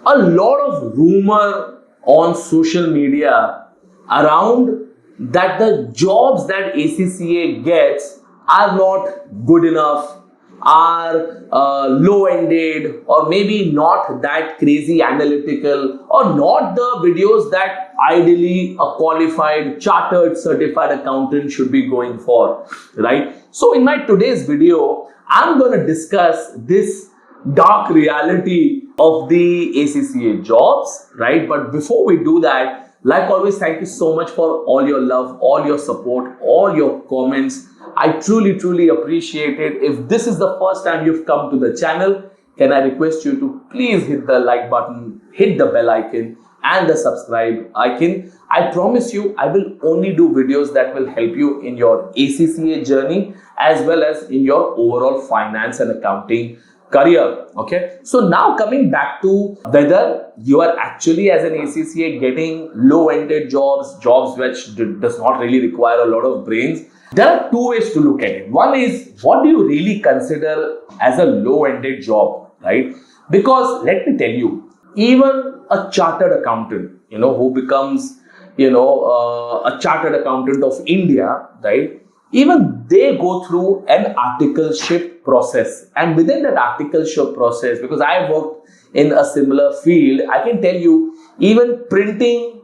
a lot of rumor on social media around that the jobs that ACCA gets are not good enough, are low-ended, or maybe not that crazy analytical, or not the videos that ideally a qualified, chartered, certified accountant should be going for, right? So in my today's video, I'm going to discuss this dark reality of the ACCA jobs, right? But before we do that, like always, thank you so much for all your love, all your support, all your comments. I truly appreciate it. If this is the first time you've come to the channel, can I request you to please hit the like button, hit the bell icon and the subscribe icon. I promise you, I will only do videos that will help you in your ACCA journey as well as in your overall finance and accounting career. Okay, so now coming back to whether you are actually as an ACCA getting low-ended jobs which does not really require a lot of brains. There are two ways to look at it. One is, what do you really consider as a low-ended job, right? Because let me tell you, even a chartered accountant, who becomes, a chartered accountant of India, right? Even they go through an articleship process. And within that articleship process, because I worked in a similar field, I can tell you, even printing,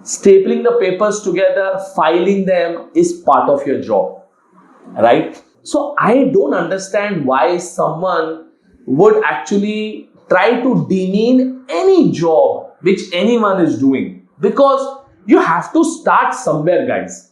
stapling the papers together, filing them is part of your job, right? So I don't understand why someone would actually try to demean any job which anyone is doing, because you have to start somewhere, guys.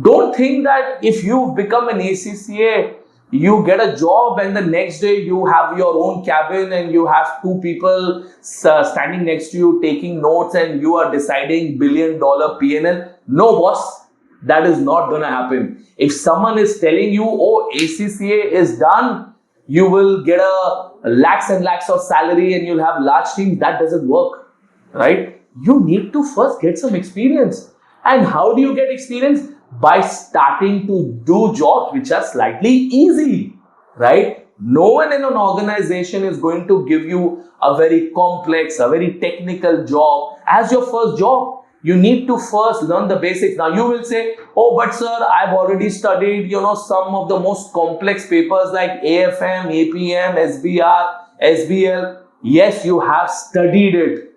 Don't think that if you've become an ACCA, you get a job and the next day you have your own cabin and you have two people standing next to you taking notes and you are deciding billion-dollar P&L. No, boss, that is not going to happen. If someone is telling you, oh, ACCA is done, you will get a lakhs and lakhs of salary and you'll have large teams, that doesn't work, right? You need to first get some experience. And how do you get experience? By starting to do jobs which are slightly easy, right? No one in an organization is going to give you a very complex, a very technical job as your first job. You need to first learn the basics. Now you will say, oh, but sir, I've already studied, some of the most complex papers like AFM, APM, SBR, SBL. Yes, you have studied it.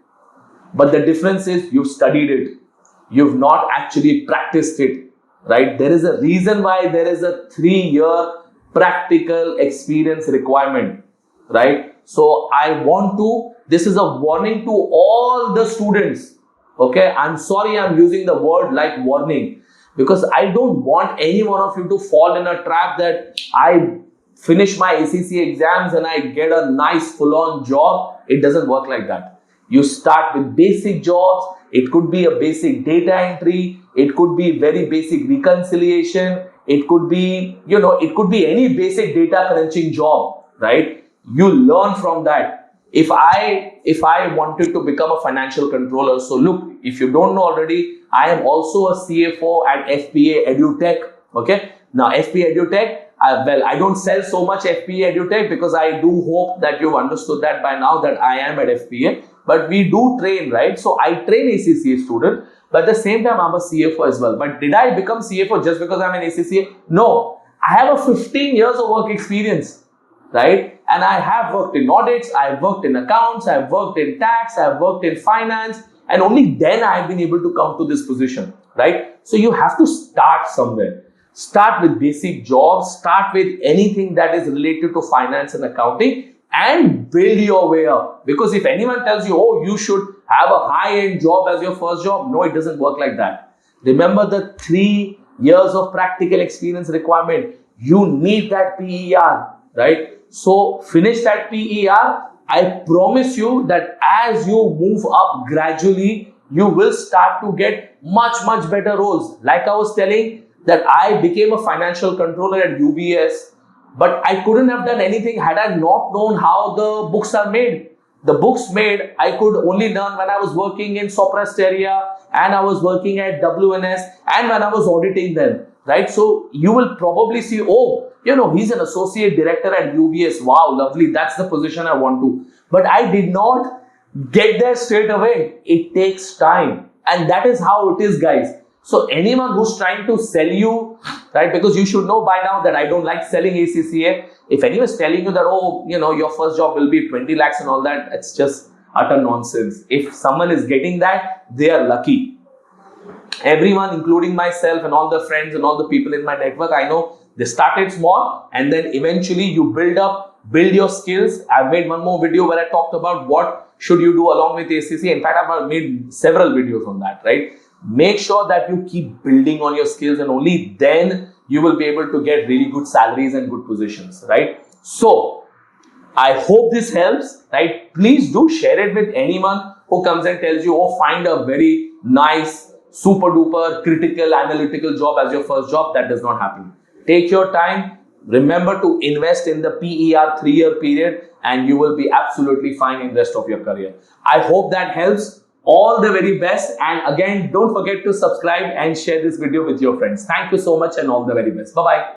But the difference is you've studied it. You've not actually practiced it. Right? There is a reason why there is a 3-year practical experience requirement, right? So this is a warning to all the students. Okay, I'm sorry I'm using the word like warning, because I don't want any one of you to fall in a trap that I finish my ACCA exams and I get a nice full-on job. It doesn't work like that. You start with basic jobs. It could be a basic data entry. It could be very basic reconciliation. It could be, it could be any basic data crunching job, right? You learn from that. If I wanted to become a financial controller, so look, if you don't know already, I am also a CFO at FPA EduTech. Okay. Now FPA EduTech, I don't sell so much FPA EduTech because I do hope that you've understood that by now that I am at FPA. But we do train, right? So I train ACCA students, but at the same time, I'm a CFO as well. But did I become CFO just because I'm an ACCA? No, I have a 15 years of work experience, right? And I have worked in audits, I've worked in accounts, I've worked in tax, I've worked in finance, and only then I've been able to come to this position, right? So you have to start somewhere. Start with basic jobs, start with anything that is related to finance and accounting, and build your way up. Because if anyone tells you, oh, you should have a high-end job as your first job, no, it doesn't work like that. Remember the 3 years of practical experience requirement. You need that PER, right? So finish that PER. I promise you that as you move up gradually, you will start to get much better roles. Like I was telling, that I became a financial controller at UBS, but I couldn't have done anything had I not known how the books are made. The books made, I could only learn when I was working in Sopra Steria and I was working at WNS and when I was auditing them, right? So you will probably see, oh, he's an associate director at UBS. Wow, lovely. That's the position I want to. But I did not get there straight away. It takes time. And that is how it is, guys. So anyone who's trying to sell you, right, because you should know by now that I don't like selling ACCA. If anyone is telling you that, oh, your first job will be 20 lakhs and all that, it's just utter nonsense. If someone is getting that, they are lucky. Everyone, including myself and all the friends and all the people in my network, I know they started small and then eventually you build your skills. I've made one more video where I talked about what should you do along with ACCA. In fact, I've made several videos on that, right? Make sure that you keep building on your skills and only then you will be able to get really good salaries and good positions, right? So I hope this helps, right? Please do share it with anyone who comes and tells you, oh, find a very nice, super duper critical analytical job as your first job. That does not happen. Take your time. Remember to invest in the PER 3-year period and you will be absolutely fine in the rest of your career. I hope that helps. All the very best. And again, don't forget to subscribe and share this video with your friends. Thank you so much and all the very best. Bye-bye.